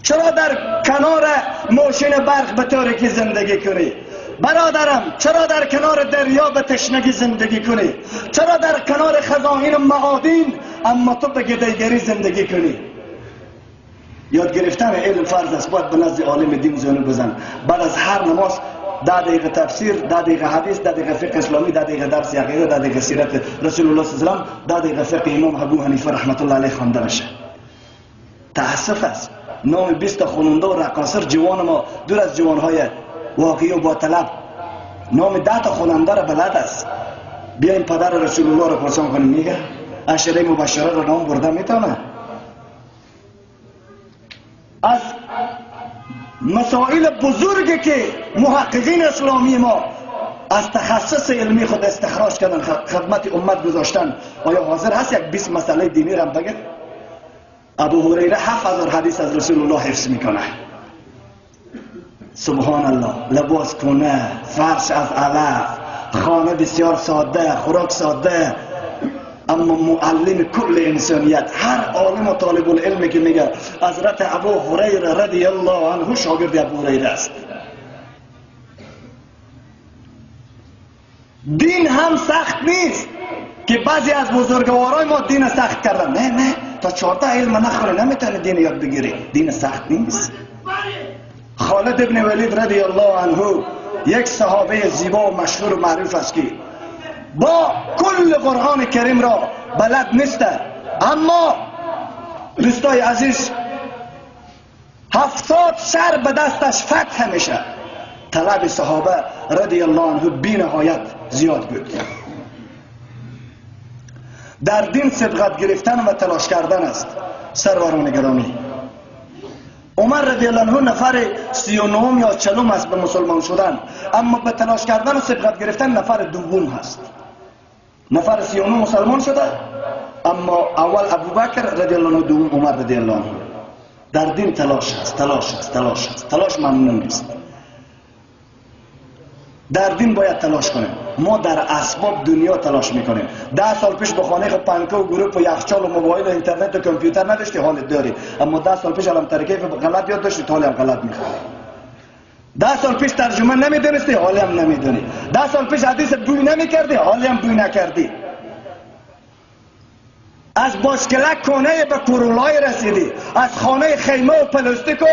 چرا در کنار ماشین برق به تاریکی زندگی کنی؟ برادرم چرا در کنار دریا به تشنگی زندگی کنی؟ چرا در کنار خزائن معادن اما تو به گدایگری زندگی کنی؟ یاد گرفتن علم فرض است. باید به نزد عالم دین زانو بزن. بعد از هر نماز 10 دقیقه تفسیر، 10 دقیقه حدیث، 10 دقیقه فقه اسلامی، 10 دقیقه درس عقیده، 10 دقیقه سیرت رسول الله صلی الله علیه و آله، 10 دقیقه فقه امام ابو حنیفه رحمت الله علیه خوانده بشه. تاسف است نام 20 خواننده و رقاصر جوان ما دور از جوانهای واقعی و با طلب نام 10 تا خواننده را بلد است. بیاین پدر رسول الله را پرسان کنیم، میگه عشره مبشره را نام برده میتونه؟ از مسائل بزرگی که محققین اسلامی ما از تخصص علمی خود استخراج کردن خدمت امت گذاشتن، آیا حاضر هست یک 20 مسئله دینی را بگه؟ ابو هریره 7000 حدیث از رسول الله حفظ میکنه. سبحان الله. لباس کنه، فرش از علف، خانه بسیار ساده، خوراک ساده، اما معلم کل انسانیت. هر عالم و طالب العلمی که میگه حضرت ابو هریره رضی الله عنه شاگرد ابو هریره است. دین هم سخت نیست که بعضی از بزرگوارای ما دین سخت کردن. نه تا 14 علم نخوری نمیتونی دین یاد بگیری. دین سخت نیست. خالد ابن ولید رضی الله عنه یک صحابه زیبا و مشهور و معروف است که با کل قرآن کریم را بلد نیست، اما دوستای عزیز 70 سر به دستش فتح میشه. طلب صحابه رضی الله عنه بی نهایت زیاد بود. در دین سبقت گرفتن و تلاش کردن است. سروران گرامی، عمر رضی الله عنه نفر 39 یا 40 است به مسلمان شدن، اما به تلاش کردن و سبقت گرفتن نفر دوم هست. نفر 39 مسلمان شده، اما اول ابوبکر رضی الله عنه، دوم عمر رضی الله عنه. در دین تلاش است، تلاش ممنون نیست. در دین باید تلاش کنیم. ما در اسباب دنیا تلاش میکنیم. 10 سال پیش به خانه خود پنکه و گروپ و یخچال و موبایل و اینترنت و کامپیوتر نداشتی، حالت داری. اما 10 سال پیش علم ترکیب غلط یاد داشتی، حالی هم غلط میخوانی. 10 سال پیش ترجمه نمیدونستی، حالی هم نمیدونی. 10 سال پیش حدیث بوی نمیکردی، حالی هم بوی نکردی. از باشکلک کونه به کرولای رسیدی، از خانه خیمه و پلاستیک و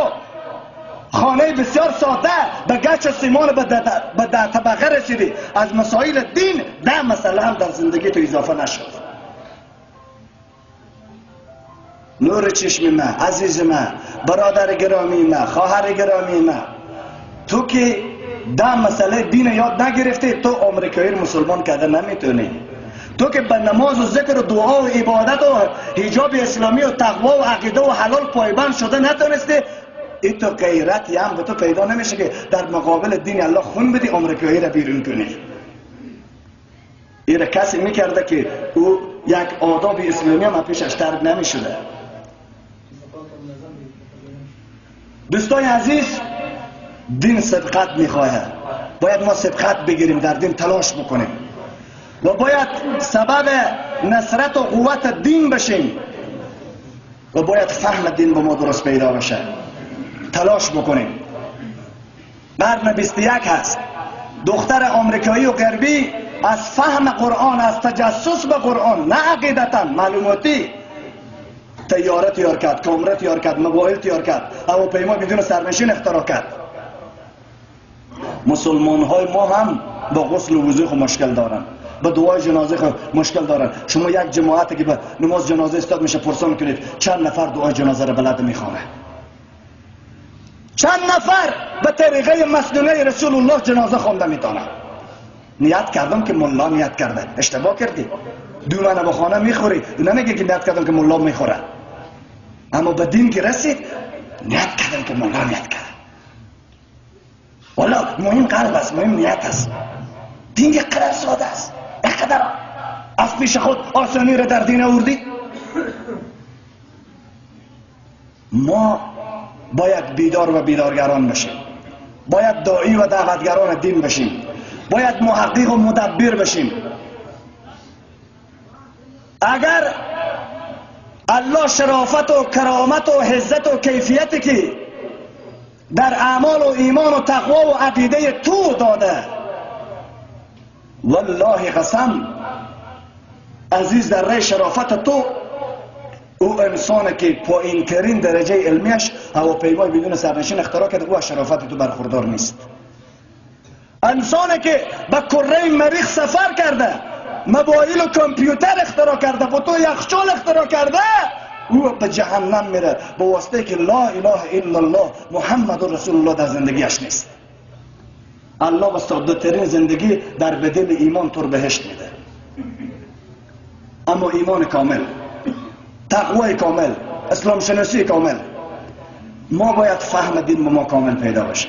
خانه بسیار ساده به گچ و سیمان به 10 طبقه رسیدی. از مسائل دین 10 مسئله هم در زندگی تو اضافه نشد. نور چشم من، عزیز من، برادر گرامی من، خواهر گرامی من، تو که 10 مسئله دین یاد نگرفتی، تو آمریکایی رو مسلمان کرده نمیتونی. تو که به نماز و ذکر و دعا و عبادت و حجاب اسلامی و تقوا و عقیده و حلال پایبند شده نتونستی، این تو غیرتی هم به تو پیدا نمیشه که در مقابل دین الله خون بدی آمریکایی را بیرون کنی. این را کسی میکرده که او یک آداب اسلامی هم پیشش ترک نمیشده. دوستای عزیز، دین سبقت میخواهد. باید ما سبقت بگیریم، در دین تلاش بکنیم و باید سبب نصرت و قوت دین بشیم و باید فهم دین به ما درست پیدا بشه. تلاش بکنیم. قرن 21 هست. دختر آمریکایی و غربی از فهم قرآن، از تجسس به قرآن، نه عقیدتا معلوماتی، طیاره تیار کرد، کامره تیار کرد، موبایل تیار کرد، هواپیما بدون سرنشین اختراع کرد. مسلمان های ما هم با غسل و وضو مشکل دارن، با دعای جنازه مشکل دارن. شما یک جماعتی که به نماز جنازه استاد میشه پرسان کنید چند نفر دعای جنازه را بلد میخوانه؟ چند نفر به طریقه مسنونه رسول الله جنازه خوانده میتونه؟ نیت کردم که ملا نیت کرده، اشتباه کردی. دومنه به خانه میخوری، نمیگه که نیت کردم که ملا میخوره. اما به دین که رسید نیت کردم که ملا نیت کرده. والا مهم قلب است، مهم نیت است. دین یک قدر ساده است، یک قدر از باز پیش خود آسانی را در دین آوردی؟ ما باید بیدار و بیدارگران بشیم، باید داعی و دعوتگران دین بشیم، باید محقق و مدبر بشیم. اگر الله شرافت و کرامت و عزت و کیفیتی که در اعمال و ایمان و تقوا و عقیده تو داده، والله قسم عزیز در ری شرافت تو، او انسانی که پایین ترین درجه علمیش هواپیمای بدون سرنشین اختراع کرده، او از شرافت تو برخوردار نیست. انسانی که به کره مریخ سفر کرده، موبایل و کامپیوتر اختراع کرده، با تو یخچال اختراع کرده، او به جهنم میره به واسطه که لا اله الا الله محمد رسول الله در زندگیش نیست. الله با ساده ترین زندگی در بدل ایمان تو رو بهشت میده، اما ایمان کامل، تقوی کامل، اسلام شناسی کامل. ما باید فهم دین ما کامل پیدا بشه.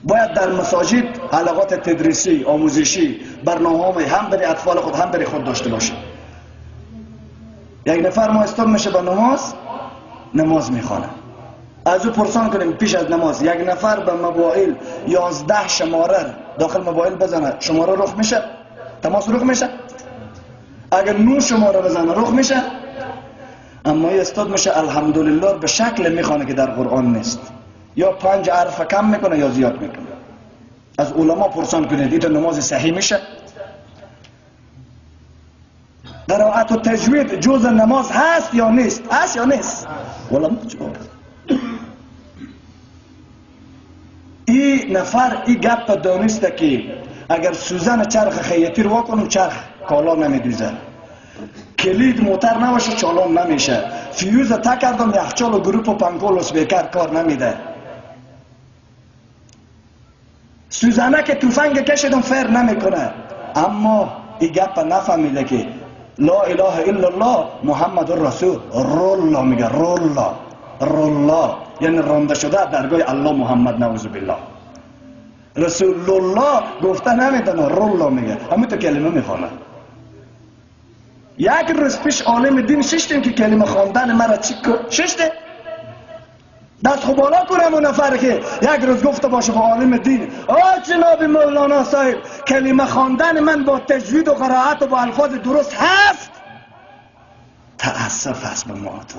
باید در مساجد حلقات تدریسی، آموزشی، برنامه هم برای اطفال خود هم برای خود داشته باشه. یک نفر ما استاد میشه به نماز میخوانه، از او پرسان کنیم پیش از نماز یک نفر به موبایل 11 شماره داخل موبایل بزنه، شماره رخ میشه؟ تماس رخ میشه؟ اگر 9 شماره بزنه رخ میشه؟ اما استاد میشه الحمدلله به شکل میخوانه که در قرآن نیست، یا 5 حرف کم میکنه یا زیاد میکنه. از علما پرسان کنید این نماز صحیح میشه؟ قرائت و تجوید جز نماز هست یا نیست؟ هست یا نیست؟ علما جواب. این نفر این گپ دانسته که اگر سوزن چرخ خیاطی رو واکنم چرخ کالا نمیدوزه، کلید موتر نباشه چالان نمیشه، فیوز تا کردم یخچال و گروپ و پنکول و سپیکر کار نمیده، سوزنه که توفنگ کشیدم فر نمیکنه. اما این گپ نفهمیده که لا اله الا الله محمد رسول الله میگه، الله یعنی رانده شده درگاه الله محمد، نعوذ بالله. رسول الله گفته نمیدونه، الله میگه، همون تو کلمه میخونه. یک روز پیش عالم دین ششتیم که کلمه خواندن مرا چی ششته؟ دست خوب بالا کنم اون نفر که یک روز گفته باشه با عالم دین جناب مولانا صاحب کلمه خواندن من با تجوید و قرائت و با الفاظ درست هست. تأسف هست به ما تو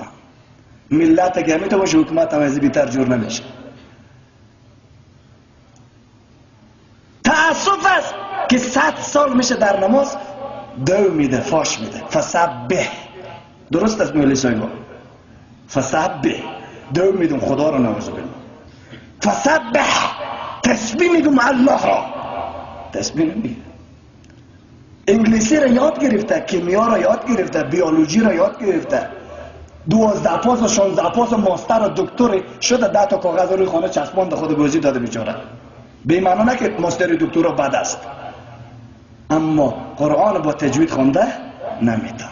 ملت گمی تو باشه حکومت هم از بیتر جور نمیشه. تأسف هست که 100 سال میشه در نماز دو میده، فاش میده. فسبح، درست است مولی صاحب، فسبح دو میدم خدا را، نعوذ بالله. فسبح تسبیح میدم الله را، تسبیح نمیگه. انگلیسی را یاد گرفته، کیمیا را یاد گرفته، بیولوژی را یاد گرفته، 12 پاس و 16 پاس و ماستر و دکتر شده، 10 تا کاغذ روی خانه چسباند خود گوزی داده بیچاره. به معنی نه که ماستر دکترا بد است، اما قرآن با تجوید خونده نمیتونه.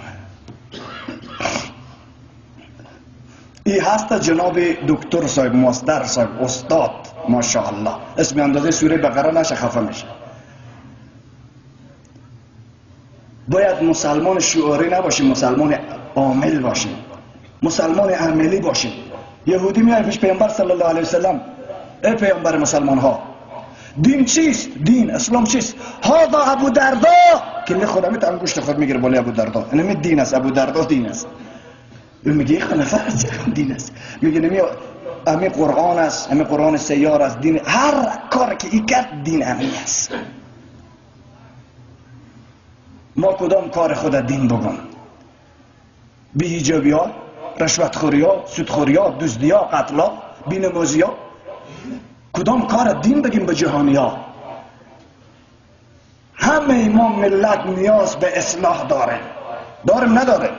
این هست جناب دکتر صاحب، ماستر صاحب، استاد، ماشاءالله. اسم اندازه سوره بقره نشه خفه میشه. باید مسلمان شعاری نباشیم، مسلمان عامل باشیم، مسلمان عملی باشیم. یهودی میاد پیش پیامبر صلی الله علیه وسلم، ای پیامبر مسلمان ها دین چیست؟ دین اسلام چیست؟ هذا ابو دردا که می خودم میت انگشت خود میگیره بالای ابو دردا، اینم دین است، ابو دردا دین است. اون میگه خلافت چه دین است؟ میگه نمی امی قرآن است، امی قرآن سیار است، دین هر کار که این کرد دین امی است. ما کدام کار خود دین بگم؟ بی حجابی ها، رشوت خوری ها، سود خوری ها، دزدی ها، قتل ها، بینمازی ها، کدام کار دین بگیم به جهانی ها؟ همه ما ملت نیاز به اصلاح داریم نداره؟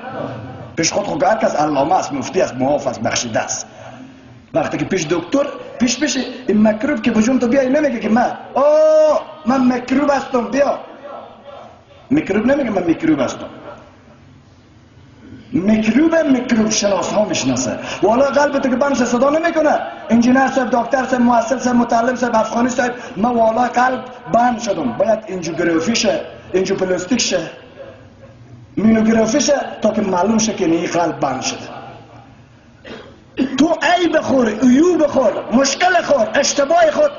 پیش خود هر کس علامه است، مفتی است، معاف است، بخشیده است. وقتی که پیش دکتر پیش این مکروب که وجود تو بیای نمیگه که من مکروب هستم بیا. میکروب نمیگه من میکروب هستم. میکروب شناس ها میشناسه. والا قلبت که بمشه صدا نمیکنه. انجینر صاحب، دکتر صاحب، محصل صاحب، متعلم صاحب، افغانی صاحب، من والا قلب بند شدم. باید انجیوگرافی شه، انجیوپلاستیک شه. مینوگرافیش تا که معلوم شه که این قلب بند شده. تو ای بخور، ایو بخور، مشکل خور، اشتباه خود،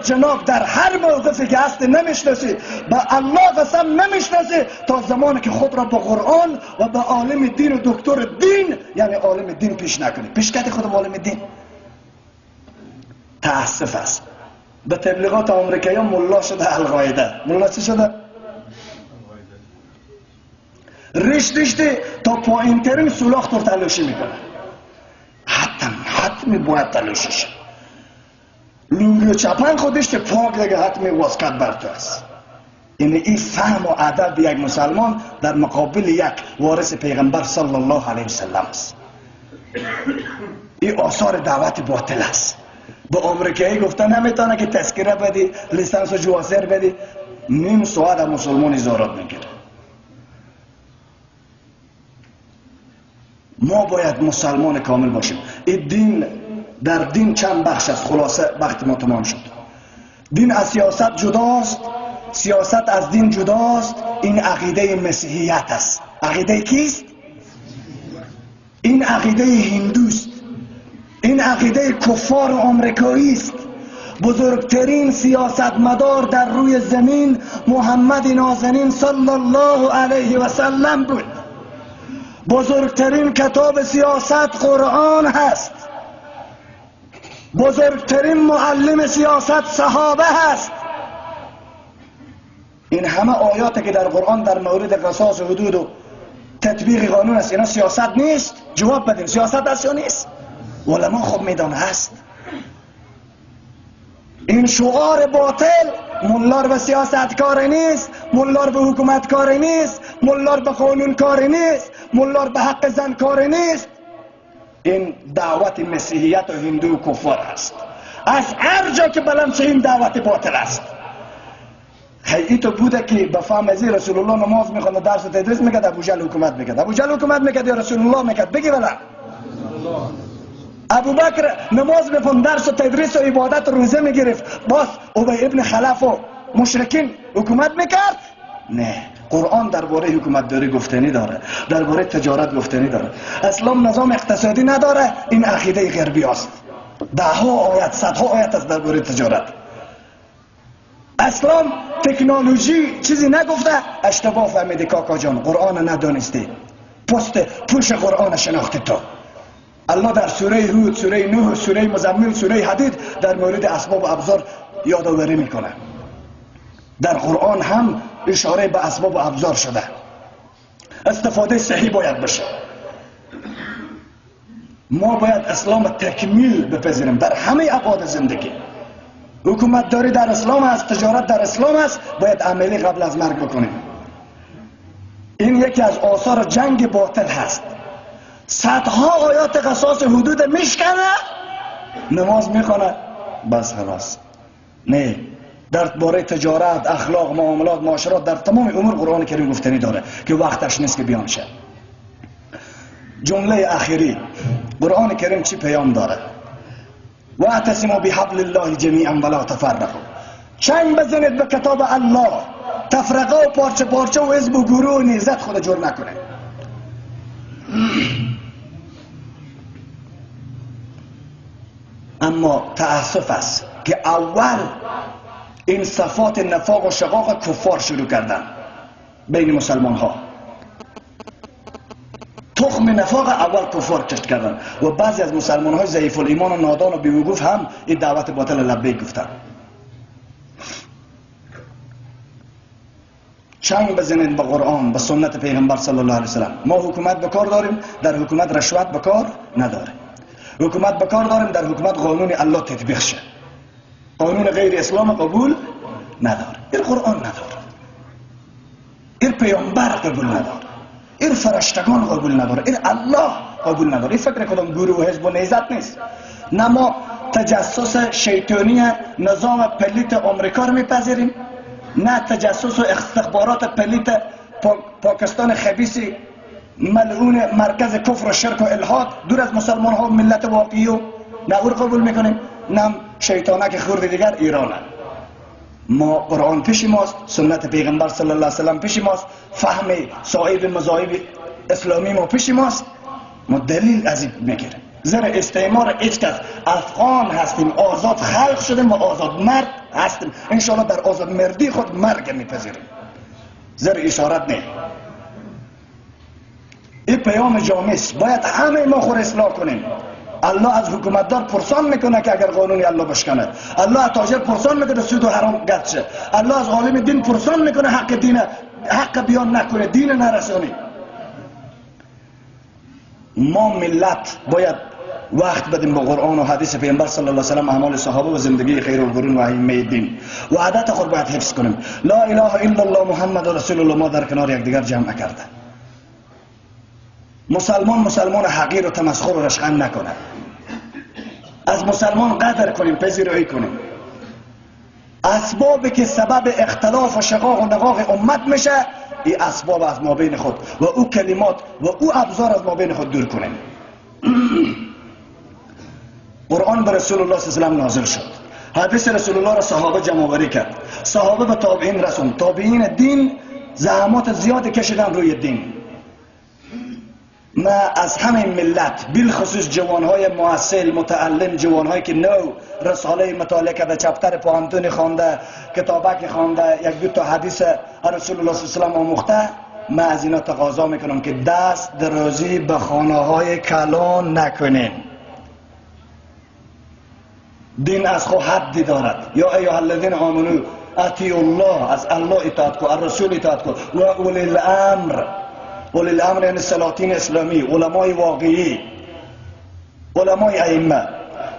جناب در هر موقفی که هست نمیشناسی، با الله قسم نمیشناسی تا زمانی که خود را به قرآن و به عالم دین و دکتر دین، یعنی عالم دین پیش نکنی. پیش کردی خود عالم دین. تأسف است به تبلیغات آمریکایی ها ملا شده القاعده. ملا چی شده؟ رشته تا پایین ترین سولاخ تر تلاشی میکنه. حتمی باید تلاشی شد. لنگی و چپن خودش که پاک دیگه حتمی واسکت بر تو است. یعنی این فهم و ادب یک مسلمان در مقابل یک وارث پیغمبر صلی الله علیه وسلم است. این آثار دعوت باطل است. به آمریکایی گفتن نمیتونه که تذکره بدی، لیسانس و جوازر بدی، نیم ساعت مسلمان ازارات میگیره. ما باید مسلمان کامل باشیم. این دین، در دین چند بخش است. خلاصه وقت ما تمام شد. دین از سیاست جداست، سیاست از دین جداست. این عقیده مسیحیت است. عقیده کیست؟ این عقیده هندوست. این عقیده کفار آمریکایی است. بزرگترین سیاستمدار در روی زمین محمد نازنین صلی الله علیه و سلم بود. بزرگترین کتاب سیاست قرآن هست. بزرگترین معلم سیاست صحابه هست. این همه آیاتی که در قرآن در مورد قصاص و حدود و تطبیق قانون است، اینا سیاست نیست؟ جواب بدین، سیاست است یا نیست؟ علما خب میدان هست. این شعار باطل، ملار به سیاست کاری نیست، ملار به حکومت کاری نیست، ملار به قانون کاری نیست، ملار به حق زن کاری نیست. این دعوت مسیحیت و هندو و کفار است. از هر جا که بلند شه این دعوت باطل است. ای تو بوده که به فهم ازی رسول الله نماز میخوانده، درس و تدریس میکرد، ابو جهل حکومت میکرد. ابو جهل حکومت میکرد یا رسول الله میکرد؟ بگی بلند. ابو بکر نماز میخوند، درس و تدریس و عبادت و روزه میگرفت، باز ابی ابن خلف و مشرکین حکومت میکرد؟ نه. قرآن درباره حکومت داری گفتنی داره، درباره تجارت گفتنی داره. اسلام نظام اقتصادی نداره. این عقیده غربی است. ده ها آیت، صدها آیت است درباره تجارت. اسلام تکنولوژی چیزی نگفته. اشتباه فهمیدی کاکا جان، قرآن ندانستی، پوش قرآن شناختی تو. الله در سوره هود، سوره نوح، سوره مزمل، سوره حدید در مورد اسباب و ابزار یادآوری میکنه. در قرآن هم اشاره به اسباب و ابزار شده. استفاده صحیح باید بشه. ما باید اسلام تکمیل بپذیریم در همه ابعاد زندگی. حکومت داری در اسلام است، تجارت در اسلام است، باید عملی قبل از مرگ بکنیم. این یکی از آثار جنگ باطل هست. صدها آیات قصاص حدود میشکنه، نماز میخونه، بس خلاص. نه، در باره تجارت، اخلاق، معاملات، معاشرات، در تمام امور قرآن کریم گفتنی داره که وقتش نیست که بیان شه. جمله اخیری قرآن کریم چی پیام داره؟ واعتصموا بحبل الله جمیعا ولا تفرقوا. چنگ بزنید به کتاب الله، تفرقه و پارچه پارچه و حزب و گروه و نیزت خود جور نکنه. اما تأسف است که اول این صفات نفاق و شقاق کفار شروع کردن بین مسلمان ها. تخم نفاق اول کفار کشت کردن و بعضی از مسلمان های ضعیف الایمان و نادان و بیوقوف هم این دعوت باطل لبیک گفتن. چنگ بزنید به قرآن، به سنت پیغمبر صلی الله علیه وسلم. ما حکومت بکار داریم، در حکومت رشوت بکار نداریم. حکومت بکار داریم، در حکومت قانون الله تطبیق شه. قانون غیر اسلام قبول نداره. این قرآن نداره، این پیامبر قبول نداره، این فرشتگان قبول نداره، این الله قبول نداره. این فکر کدام گروه و حزب و نیزت نیست. نه ما تجسس شیطانی نظام پلیت آمریکا رو میپذیریم، نه تجسس و استخبارات پلیت پاکستان خبیثی ملعون مرکز کفر و شرک و الحاد دور از مسلمان ها و ملت واقعی و نه او قبول میکنیم، نه شیطانک خورد دیگر ایرانه. ما قرآن پیش ماست، سنت پیغمبر صلی الله علیه وسلم پیش ماست، فهم صاحب مذاهب اسلامی ما پیش ماست، ما دلیل از این میگیریم. زیر استعمار هیچ کس افغان هستیم، آزاد خلق شدیم و آزاد مرد هستیم، انشاءالله در آزاد مردی خود مرگ میپذیریم. زیر اشارت نه. این پیام جامعه است، باید همه ما خود اصلاح کنیم. الله از حکومتدار پرسان میکنه که اگر قانونی الله بشکنه، الله از تاجر پرسان میکنه سود و حرام گرد شه، الله از عالم دین پرسان میکنه حق بیان نکنه، دین نرسونه. ما ملت باید وقت بدیم با قرآن و حدیث پیامبر صلی الله علیه و سلم، اعمال صحابه و زندگی خیر القرون و ائمه دین. وحدت خود باید حفظ کنیم. لا اله الا الله محمد رسول الله ما در کنار یکدیگر جمع کرده. مسلمان حقیر و تمسخر و رشخند نکنه. از مسلمان قدر کنیم، پذیرایی کنیم. اسبابی که سبب اختلاف و شقاق و نقاق امت میشه، این اسباب از ما بین خود و او کلمات و او ابزار از ما بین خود دور کنیم. قرآن به رسول الله صلی الله علیه و نازل شد، حدیث رسول الله را صحابه جمع آوری کرد، صحابه به تابعین رسوند، تابعین دین زحمات زیادی کشیدن روی دین. ما از همه ملت بالخصوص جوانهای محصل متعلم، جوانهایی که نو رساله مطالعه کرده، چپتر پوهنتون خوانده، کتابک خوانده، یک دو تا حدیث رسول الله صلی الله علیه و آموخته، من از اینا تقاضا میکنم که دست درازی به خانه های کلان نکنین. دین از خود حدی دارد. یا ایها الذین آمنو اطیعوا الله، از الله اطاعت کن، از رسول اطاعت کن، و اولی الامر. اولی الامر یعنی سلاطین اسلامی، علمای واقعی، علمای ائمه.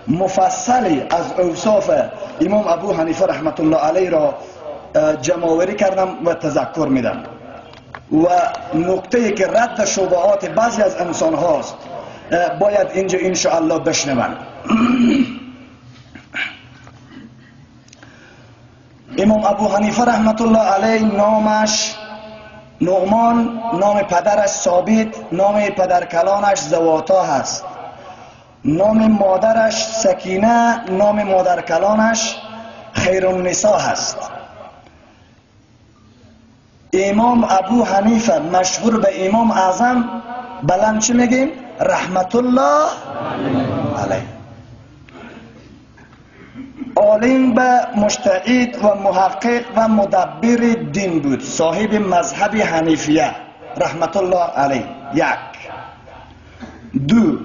مفصلی از اوصاف امام ابو حنیفه رحمت الله علیه را جمع‌آوری کردم و تذکر میدم. و نکته که رد شبهات بعضی از انسان هاست باید اینجا انشاءالله بشنون. امام ابو حنیفه رحمت الله علیه نامش نعمان، نام پدرش ثابت، نام پدرکلانش زواتا هست، نام مادرش سکینه، نام مادرکلانش خیرالنساء هست. امام ابو حنیفه مشهور به امام اعظم بلند چی میگیم؟ رحمت الله علیه. عالم به مجتهد و محقق و مدبر دین بود، صاحب مذهب حنیفیه رحمت الله علیه. یک. دو،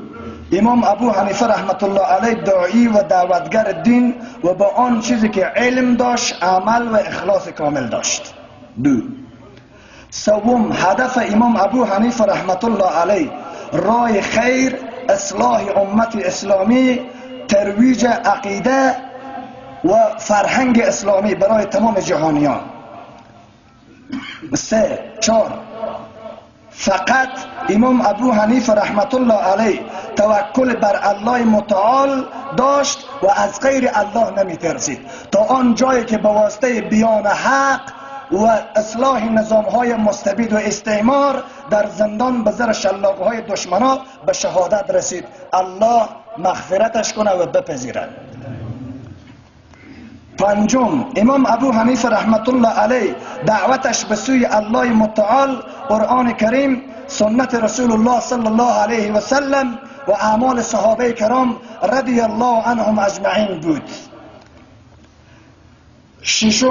امام ابو حنیفه رحمت الله علیه داعی و دعوتگر دین و با آن چیزی که علم داشت عمل و اخلاص کامل داشت. دو. سوم، هدف امام ابو حنیفه رحمت الله علیه راه خیر، اصلاح امت اسلامی، ترویج عقیده و فرهنگ اسلامی برای تمام جهانیان. 3. 4. فقط امام ابو حنیفه رحمت الله علیه توکل بر الله متعال داشت و از غیر الله نمی ترسید تا آن جایی که به واسطه بیان حق و اصلاح نظامهای مستبد و استعمار در زندان به زیر شلاقهای دشمنا به شهادت رسید. الله مغفرتش کنه و بپذیرد. 5. امام ابو حنیفه رحمت الله علیه دعوتش به سوی الله متعال، قرآن کریم، سنت رسول الله صلی الله علیه و سلم و اعمال صحابه کرام رضی الله عنهم اجمعین بود. 6.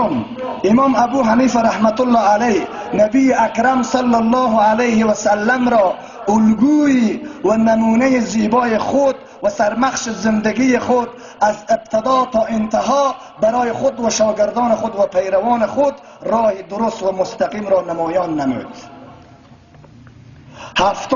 امام ابو حنیفه رحمت الله علیه نبی اکرم صلی الله علیه و سلم را الگوی و نمونه زیبای خود و سرمخش زندگی خود از ابتدا تا انتها برای خود و شاگردان خود و پیروان خود راه درست و مستقیم را نمایان نمود. 7.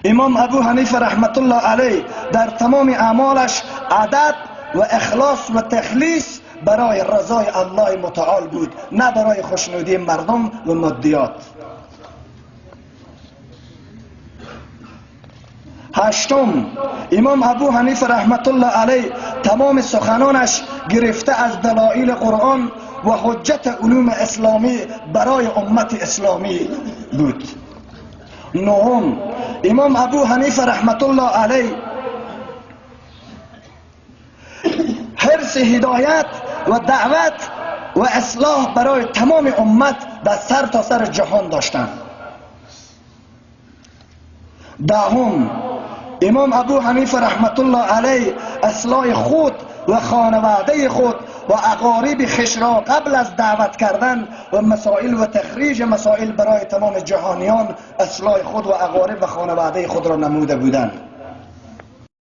امام ابو حنیفه رحمت الله علیه در تمام اعمالش ادب و اخلاص و تخلیص برای رضای الله متعال بود، نه برای خوشنودی مردم و مادیات. 8. امام ابو حنیفه رحمت الله علیه تمام سخنانش گرفته از دلایل قرآن و حجت علوم اسلامی برای امت اسلامی بود. 9. امام ابو حنیفه رحمت الله علیه حرص هدایت و دعوت و اصلاح برای تمام امت در سر تا سر جهان داشتند. دهم، امام ابو حنیفه رحمت الله علیه اصلاح خود و خانواده خود و اقارب خویش را قبل از دعوت کردن و مسائل و تخریج مسائل برای تمام جهانیان اصلاح خود و اقارب و خانواده خود را نموده بودند.